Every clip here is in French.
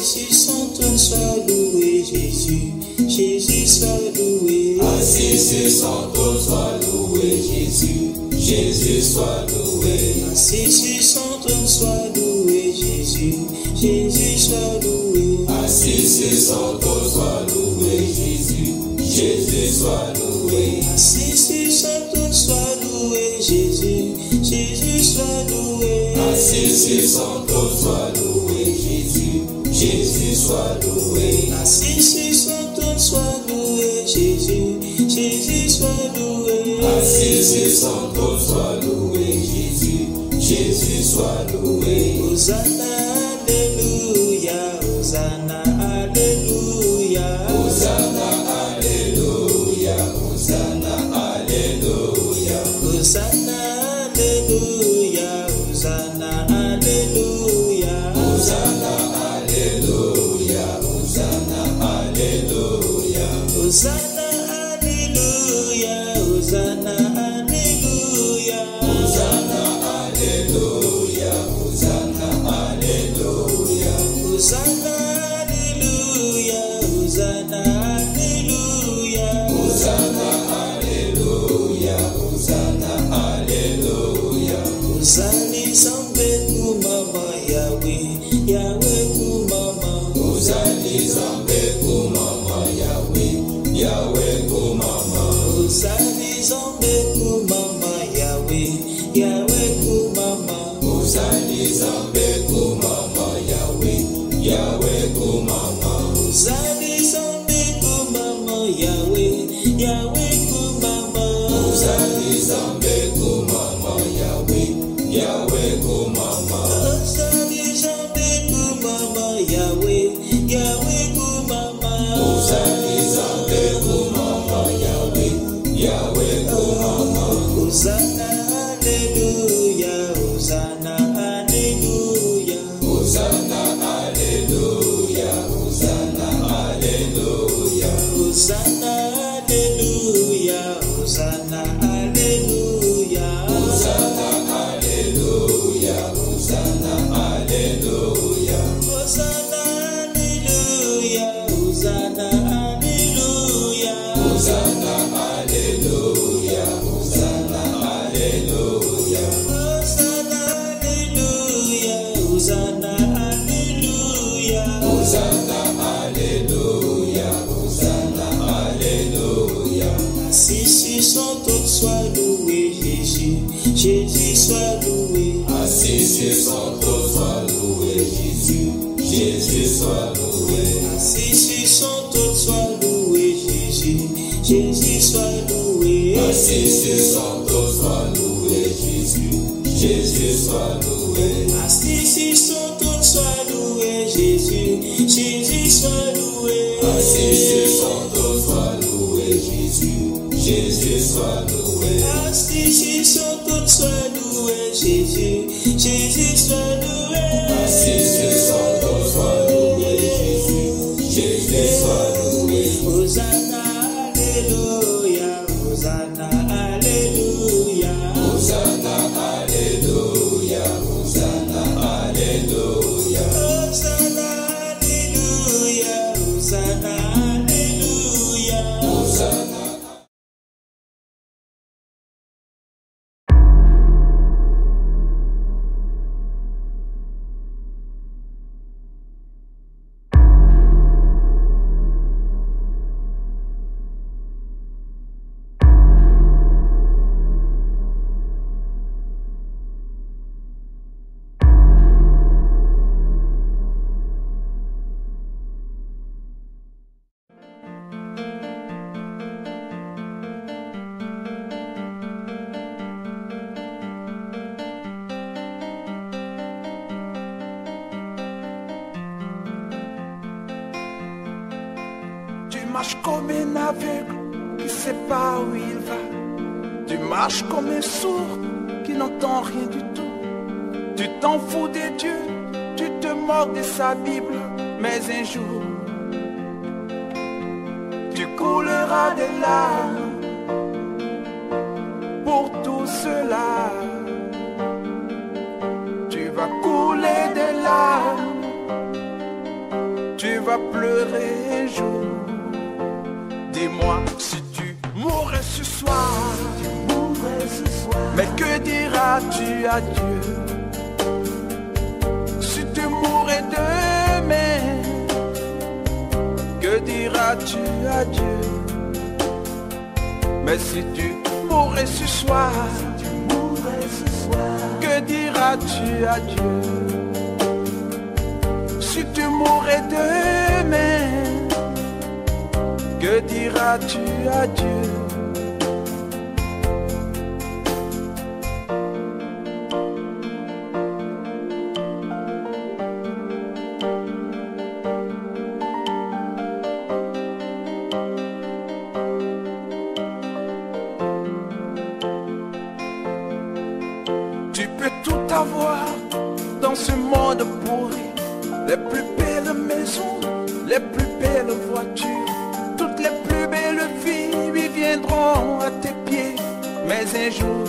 Jésus, son trône soit loué, Jésus. Jésus soit loué. Assis sur son trône soit loué, Jésus. Jésus soit loué. Assis sur son trône soit loué, Jésus. Jésus soit loué. Assis sur son trône soit loué, Jésus. Jésus soit loué. Assis sur son trône soit loué, Jésus. Jésus soit loué. Assis sur son trône soit loué, Jésus. Jésus soit loué. Assis sur son trône soit loué, Jésus. Jésus soit loué. Assis sur son trône soit loué, Jésus. Jésus soit loué. Hosanna, alléluia. Hosanna, alléluia. Hosanna, alléluia. Hosanna, alléluia. Hosanna, alléluia. Hosanna, alléluia. Hosanna, alléluia. Hosanna, alléluia. Hosanna, alléluia. Hosanna, alléluia. Hosanna, alléluia. Hosanna, alléluia. Hosanna, alléluia. Hosanna, alléluia. Hosanna, alléluia. Hosanna, alléluia. Hosanna, zambe kumama Yahweh, Yahweh kumama. Hosanna, zambe kumama Yahweh, Yahweh kumama. Hosanna, zambe kumama Yahweh, Yahweh kumama. Hosanna, zambe kumama Yahweh, Yahweh kumama. Hosanna, zambe kumama Yahweh, Yahweh kumama. Hosanna, zambe kumama Yahweh, Yahweh kumama. Hosanna, zambe kumama Yahweh, Yahweh kumama. Hosanna, zambe kumama Yahweh, Yahweh kumama. Hosanna, alléluia. Hosanna, alléluia. Hosanna, alléluia. Hosanna, alléluia. Hosanna, alléluia. Hosanna, alléluia. Hosanna, alléluia. Hosanna, alléluia. Hosanna, alléluia. Hosanna, alléluia. Hosanna, alléluia. Hosanna, alléluia. Hosanna, alléluia. Hosanna, alléluia. Hosanna, alléluia. Hosanna, alléluia. Assis sur son trône soit loué, Jésus. Jésus soit loué. Assis sur son trône soit loué, Jésus. Jésus soit loué. Assis sur son trône soit loué, Jésus. Jésus soit loué. Assis sur son trône soit loué, Jésus. Jésus soit loué. Assis sur son trône soit loué, Jésus. Jésus soit loué. Assis sur son trône soit loué, Jésus. Jésus soit loué. Assis sur son trône soit loué, Jésus. Jésus soit loué. Assis sur son trône soit loué, Jésus. Jésus soit loué. Hosanna, alléluia. Hosanna, alléluia. Hosanna, alléluia. Hosanna, alléluia. Hosanna, alléluia. Hosanna, alléluia. Hosanna. Tu marches comme un aveugle qui sait pas où il va. Tu marches comme un sourd qui n'entend rien du tout. Tu t'en fous de Dieu, tu te moques de sa Bible. Mais un jour, tu couleras des larmes pour tout cela. Tu vas couler des larmes vas pleurer un jour. Dis-moi si tu mourrais ce soir, mais que diras-tu à Dieu? Si tu mourrais demain, que diras-tu à Dieu? Mais si tu mourrais ce soir, que diras-tu à Dieu? Si tu mourrais demain, que diras-tu à Dieu? Tu peux tout avoir dans ce monde pourri, les plus belles maisons, les plus belles voitures, toutes les plus belles filles viendront à tes pieds. Mais un jour,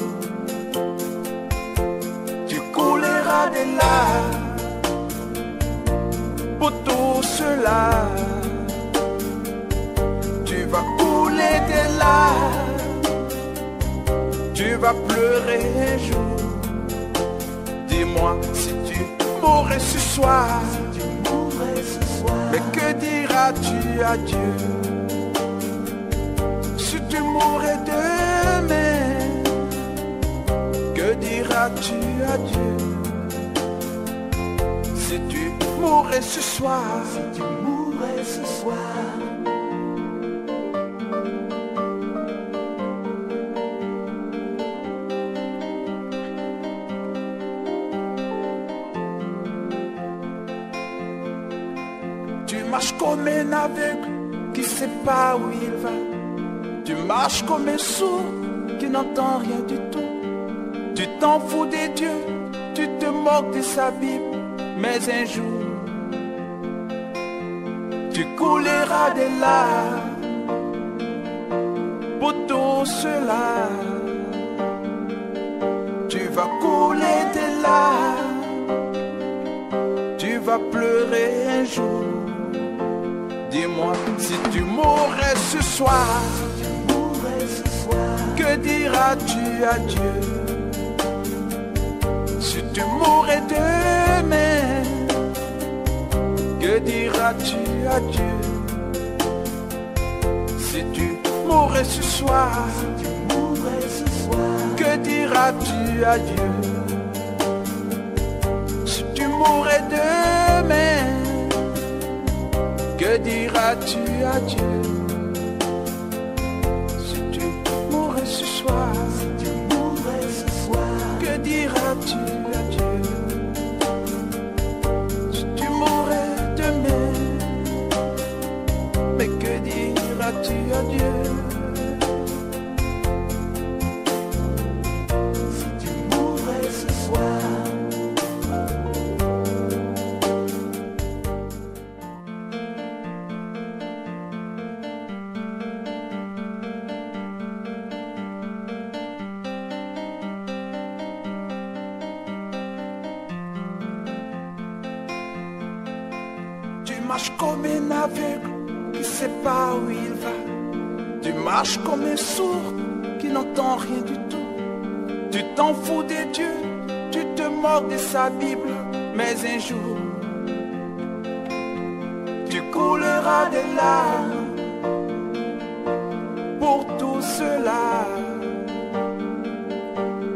tu couleras des larmes pour tout cela. Tu vas couler des larmes, tu vas pleurer un jour. Dis-moi si tu mourrais ce soir, mais que diras-tu à Dieu? Si tu mourrais demain, que diras-tu à Dieu? Si tu mourrais ce soir, tu marches comme un aveugle qui sait pas où il va. Tu marches comme un sourd qui n'entend rien du tout. Tu t'en fous des dieux, tu te moques de sa Bible. Mais un jour, tu couleras des larmes pour tout cela. Tu vas couler des larmes, tu vas pleurer un jour. Dis-moi si tu mourrais ce soir, que diras-tu à Dieu? Si tu mourrais demain, que diras-tu à Dieu? Si tu mourrais ce soir, que diras-tu à Dieu? Si tu mourrais demain, que diras-tu à Dieu? Si tu mourrais ce soir, que diras-tu à Dieu? Si tu mourrais demain, mais que diras-tu à Dieu? Si tu mourrais ce soir. Tu marches comme un aveugle qui sait pas où il va. Tu marches comme un sourd qui n'entend rien du tout. Tu t'en fous des dieux, tu te moques de sa Bible. Mais un jour, tu couleras des larmes pour tout cela.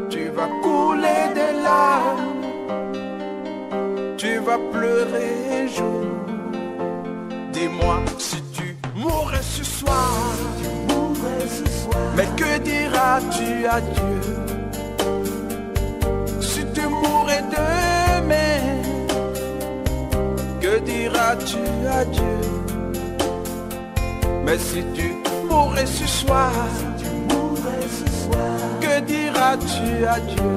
Tu vas couler des larmes, tu vas pleurer un jour. Dis-moi si tu mourrais ce soir, mais que diras-tu à Dieu? Si tu mourrais demain, que diras-tu à Dieu? Mais si tu mourrais ce soir, que diras-tu à Dieu?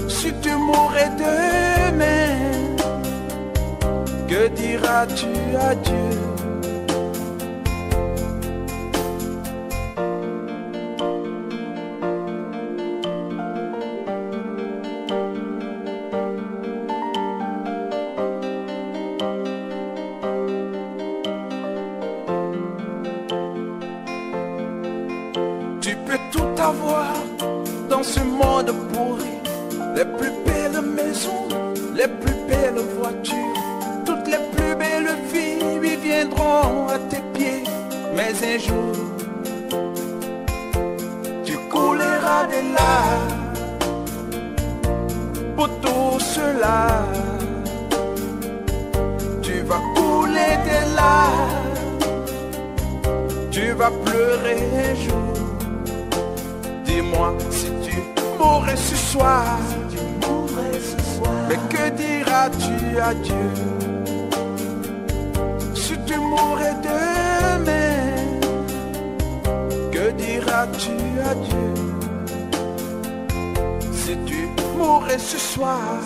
Si tu mourrais demain, que diras-tu à Dieu? les plus belles maisons, les plus belles voitures, toutes les plus belles filles viendront à tes pieds. Mais un jour, tu couleras des larmes pour tout cela. Tu vas couler des larmes, tu vas pleurer un jour. Dis-moi si tu mourrais ce soir, mais que diras-tu à Dieu? Si tu mourrais demain, que diras-tu à Dieu? Si tu mourrais ce soir,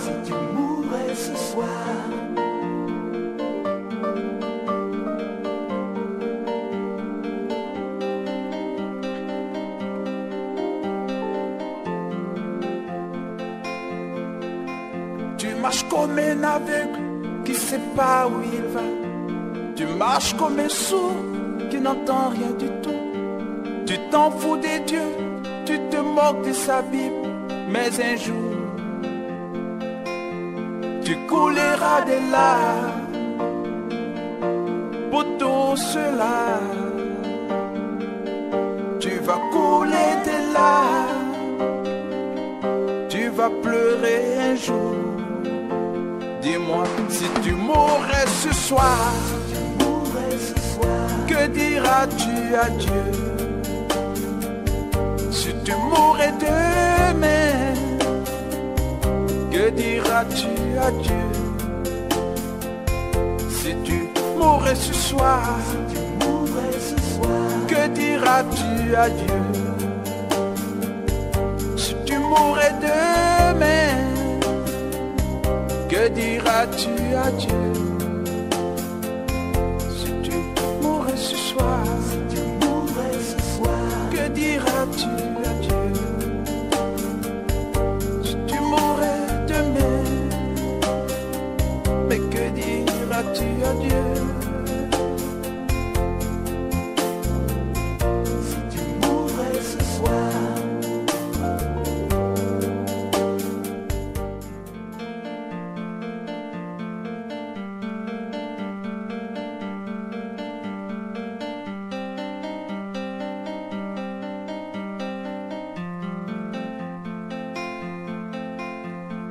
tu marches comme un aveugle qui sait pas où il va. Tu marches comme un sourd qui n'entend rien du tout. Tu t'en fous des dieux, tu te moques de sa Bible. Mais un jour, tu couleras des larmes pour tout cela. Tu vas couler des larmes, tu vas pleurer un jour. Dis-moi si tu mourrais ce soir, que diras-tu à Dieu? Si tu mourrais demain, que diras-tu à Dieu? Si tu mourrais ce soir, que diras-tu à Dieu? Si tu mourrais demain, que diras-tu à Dieu? Si tu mourrais ce soir, que diras-tu à Dieu? Si tu mourrais demain, mais que diras-tu à Dieu? Si tu mourrais ce soir.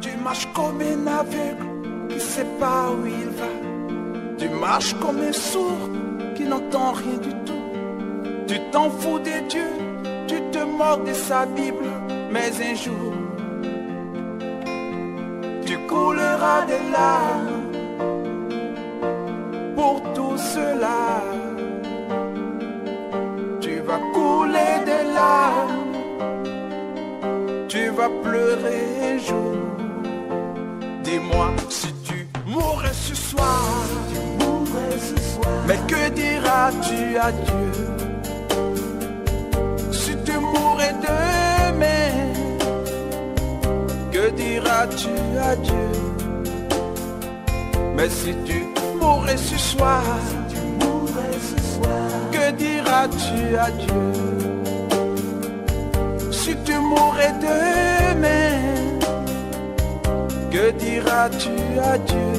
Tu marches comme un aveugle qui sait pas où il va. Tu marches comme un sourd qui n'entend rien du tout. Tu t'en fous des dieux, tu te moques de sa Bible. Mais un jour, tu couleras des larmes pour tout cela. Tu vas couler des larmes, tu vas pleurer un jour. Dis-moi si tu mourrais ce soir, mais que diras-tu à Dieu? Si tu mourrais demain, que diras-tu à Dieu? Mais si tu mourrais ce soir, que diras-tu à Dieu? Si tu mourrais demain, que diras-tu à Dieu?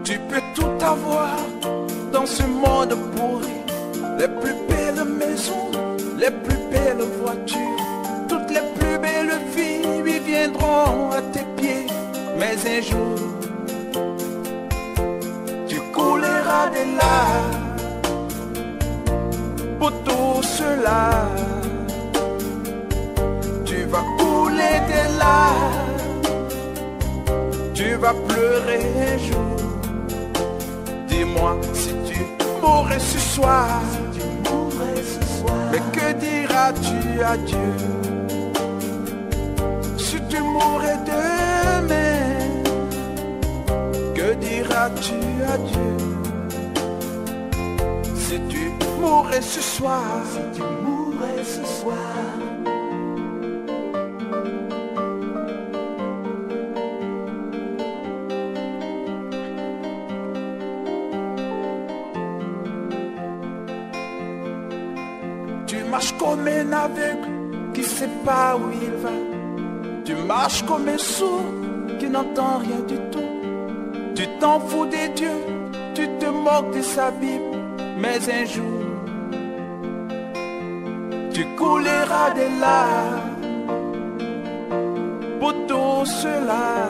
Tu peux tout avoir dans ce monde pourri, les plus belles maisons, les plus belles voitures, toutes les plus belles filles viendront à tes pieds. Mais un jour, tu couleras des larmes pour tout cela. Tu vas couler des larmes, tu vas pleurer un jour. Dis-moi si tu mourrais ce soir, mais que diras-tu à Dieu? Si tu mourrais demain, que diras-tu à Dieu? Si tu mourrais ce soir, mourrais ce soir. Tu marches comme un aveugle qui sait pas où il va. Tu marches comme un sourd qui n'entend rien du tout. Tu t'en fous des dieux, tu te moques de sa Bible. Mais un jour, tu couleras des larmes pour tout cela.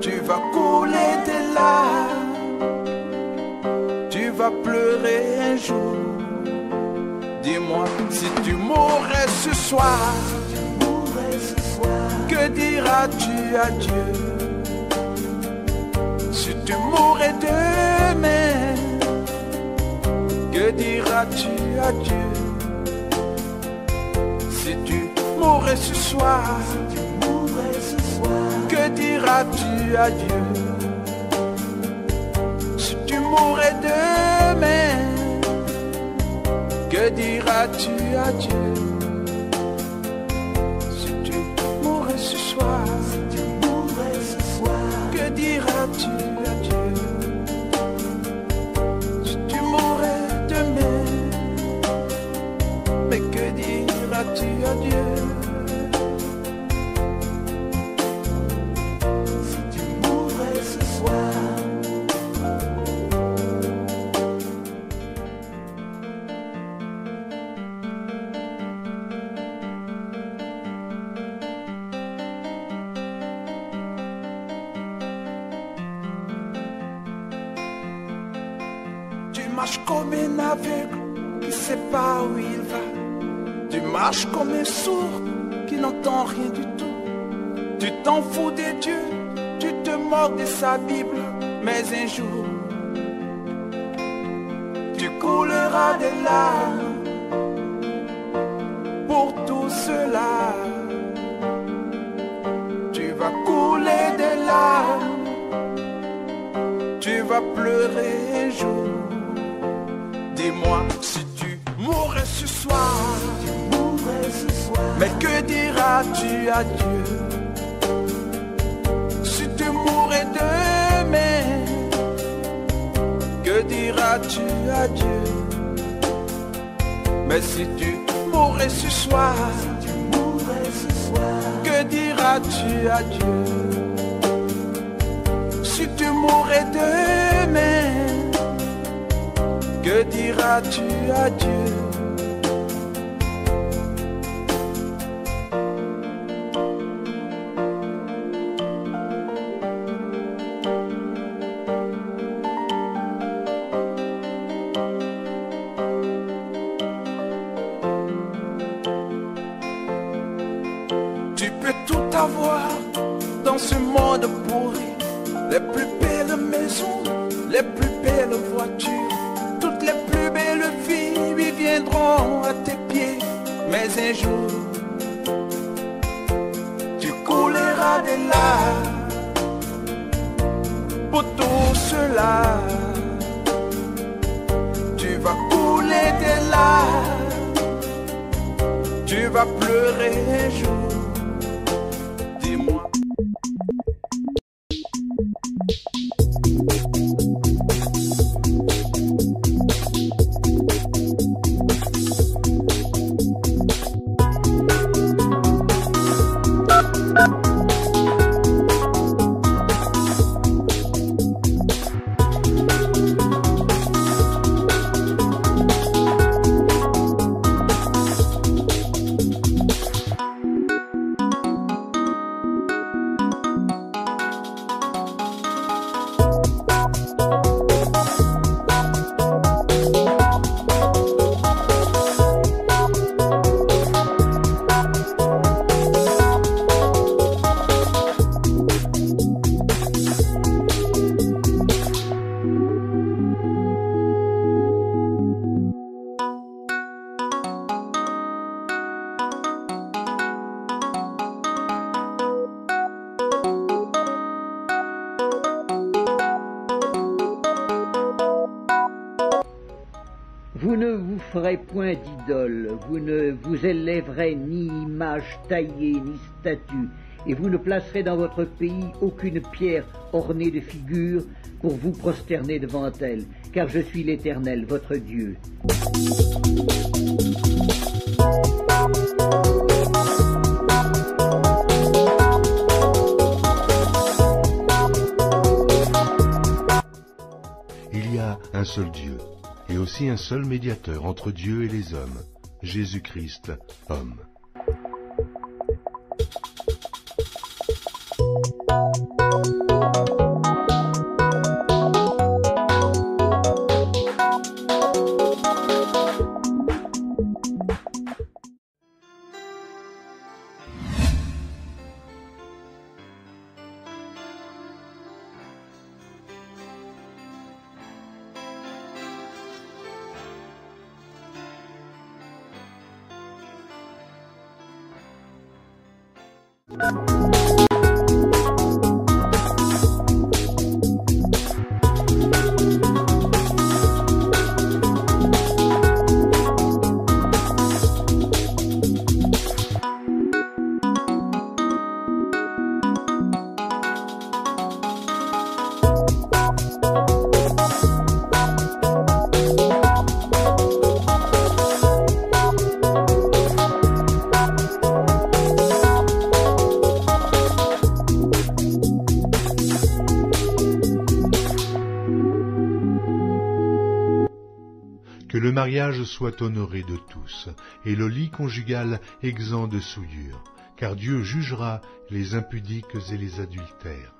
Tu vas couler des larmes, tu vas pleurer un jour. Dis-moi, si tu mourrais ce soir, que diras-tu à Dieu? Si tu mourrais demain, que diras-tu à Dieu? Si tu mourrais ce soir, que diras-tu à Dieu? Si tu mourrais demain, que diras-tu à Dieu? Si tu mourrais ce soir, que diras-tu à Dieu? Si tu mourrais demain, mais que diras-tu à Dieu? Si tu mourrais ce soir. Tu marches comme un aveugle qui sait pas où il va. Tu marches comme un sourd qui n'entend rien du tout. Tu t'en fous des dieux, tu te moques de sa Bible. Mais un jour, tu couleras des larmes pour tout cela. Tu vas couler des larmes, tu vas pleurer un jour. Dis-moi, si tu mourrais ce soir, mais que diras-tu à Dieu? Si tu mourrais demain, que diras-tu à Dieu? Mais si tu mourrais ce soir, que diras-tu à Dieu? Si tu mourrais demain, que diras-tu à Dieu? Tu peux tout avoir dans ce monde pourri, les plus belles maisons, les plus belles voitures, toutes les plus belles filles viendront à tes pieds. Mais un jour, tu couleras des larmes pour tout cela. Tu vas couler des larmes, tu vas pleurer un jour. Dis-moi. vous ferez point d'idole, vous ne vous élèverez ni image taillée, ni statue, et vous ne placerez dans votre pays aucune pierre ornée de figures pour vous prosterner devant elle, car je suis l'Éternel, votre Dieu. Il y a un seul Dieu, et aussi un seul médiateur entre Dieu et les hommes, Jésus-Christ, homme. Que le mariage soit honoré de tous, et le lit conjugal exempt de souillure, car Dieu jugera les impudiques et les adultères.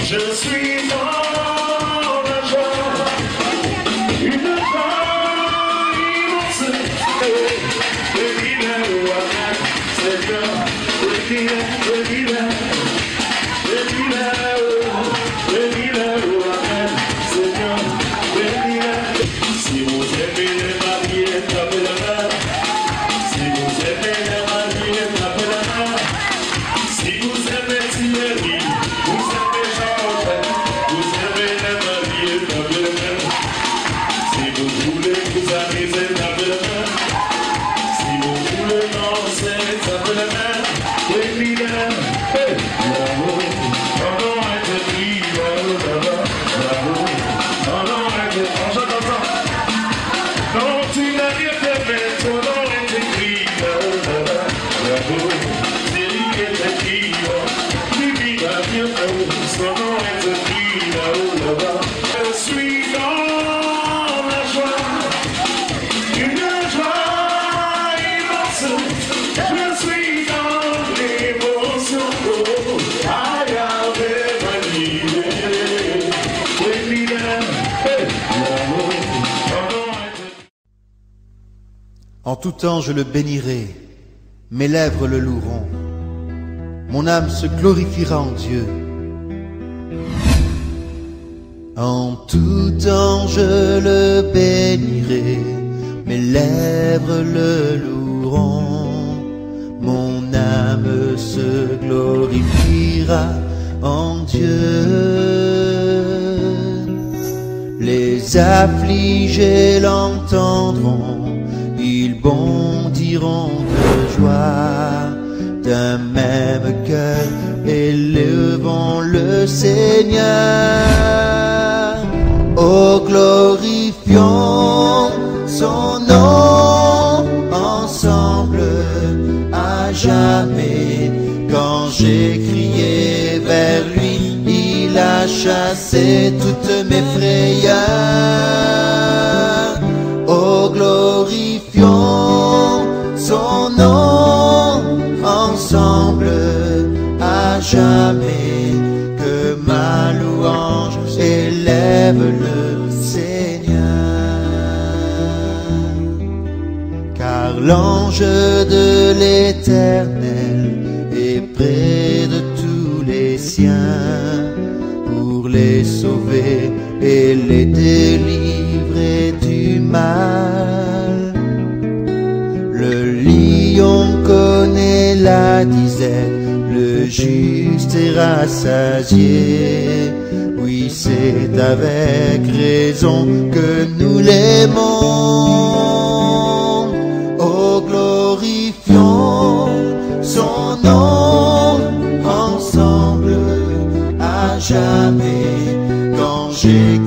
Je suis mort un jour, une femme immense, le divin roi, c'est le divin roi, c'est le divin. Si vous aimez les mariés, tapez la main. Si vous aimez les mariés, tapez la main. Si vous aimez Thierry, vous aimez Jean-Pierre, vous aimez les mariés, tapez la main. Si vous voulez vous amuser, tapez la main. Si vous voulez danser, tapez la main. En tout temps je le bénirai, mes lèvres le loueront. Mon âme se glorifiera en Dieu. En tout temps je le bénirai, mes lèvres le loueront. Mon âme se glorifiera en Dieu. Les affligés l'entendront, ils bondiront de joie. D'un même cœur, élevons le Seigneur. Oh, glorifions son nom ensemble à jamais. Quand j'ai crié vers lui, il a chassé toutes mes frayeurs. Oh, glorifions son nom ensemble à jamais. Que ma louange élève le Seigneur. Car l'ange de l'Éternel est près de tous les siens pour les sauver et les délivrer du mal. Le lion connaît la disette, le juste est rassasié. Oui, c'est avec raison que nous l'aimons. Oh, glorifions son nom ensemble à jamais. Quand j'ai